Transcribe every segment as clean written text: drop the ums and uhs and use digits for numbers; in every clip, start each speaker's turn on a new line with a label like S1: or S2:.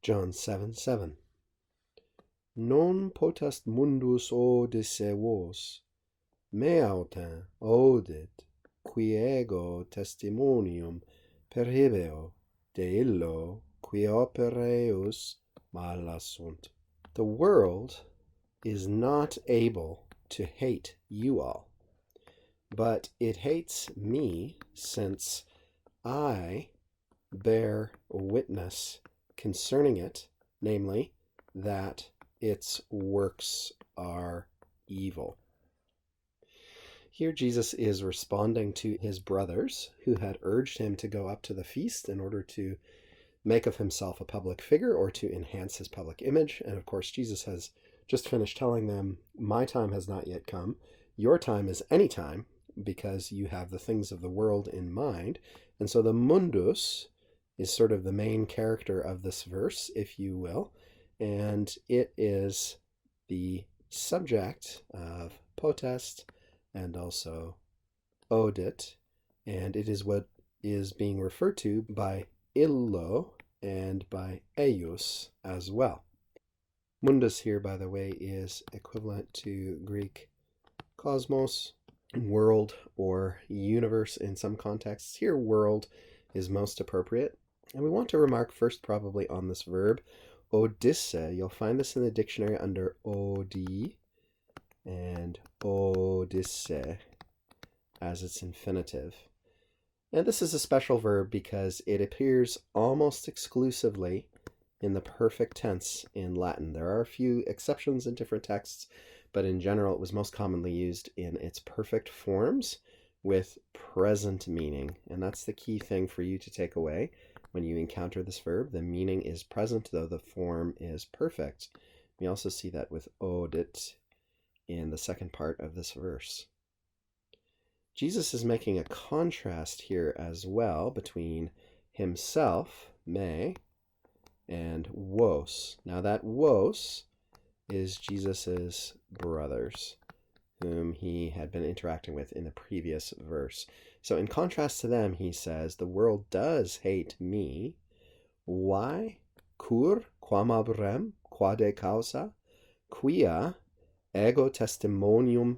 S1: John 7:7. Non potest mundus odisse vos, me autem audit, qui ego testimonium perhibeo de illo qui opere mala sunt. The world is not able to hate you all, but it hates me, since I bear witness concerning it, namely, that its works are evil. Here Jesus is responding to his brothers who had urged him to go up to the feast in order to make of himself a public figure or to enhance his public image. And of course, Jesus has just finished telling them, my time has not yet come. Your time is any time, because you have the things of the world in mind. And so the mundus is sort of the main character of this verse, if you will. And it is the subject of potest and also audit. And it is what is being referred to by illo and by eius as well. Mundus here, by the way, is equivalent to Greek cosmos, world, or universe in some contexts. Here, world is most appropriate. And we want to remark first probably on this verb, odisse. You'll find this in the dictionary under odi and odisse as its infinitive. And this is a special verb because it appears almost exclusively in the perfect tense in Latin. There are a few exceptions in different texts, but in general it was most commonly used in its perfect forms with present meaning. And that's the key thing for you to take away when you encounter this verb. The meaning is present, though the form is perfect. We also see that with audit in the second part of this verse. Jesus is making a contrast here as well between himself, me, and vos. Now that vos is Jesus's brothers, whom he had been interacting with in the previous verse. So in contrast to them, he says, the world does hate me. Why? Cur quam abrem, quade causa, quia ego testimonium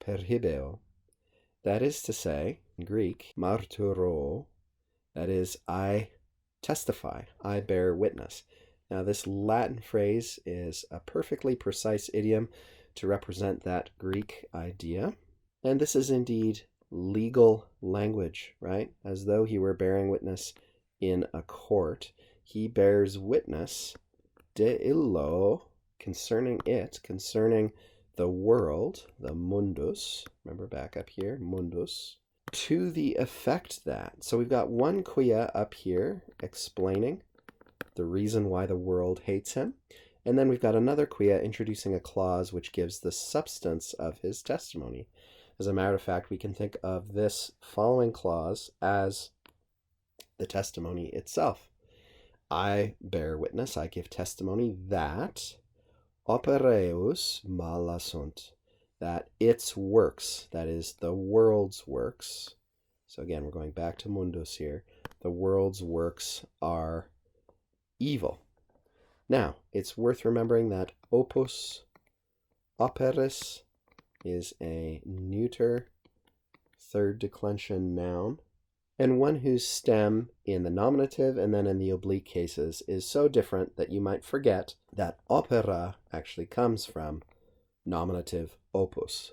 S1: perhibeo. That is to say, in Greek, marturo, that is, I testify, I bear witness. Now, this Latin phrase is a perfectly precise idiom to represent that Greek idea. And this is indeed legal language, right? As though he were bearing witness in a court. He bears witness de illo, concerning it, concerning the world, the mundus, remember back up here, mundus, to the effect that. So we've got one quia up here explaining the reason why the world hates him. And then we've got another quia introducing a clause which gives the substance of his testimony. As a matter of fact, we can think of this following clause as the testimony itself. I bear witness, I give testimony that opereus mala sunt, that its works, that is the world's works. So again, we're going back to mundus here. The world's works are evil. Now, it's worth remembering that opus, operis, is a neuter third declension noun, and one whose stem in the nominative and then in the oblique cases is so different that you might forget that opera actually comes from nominative opus,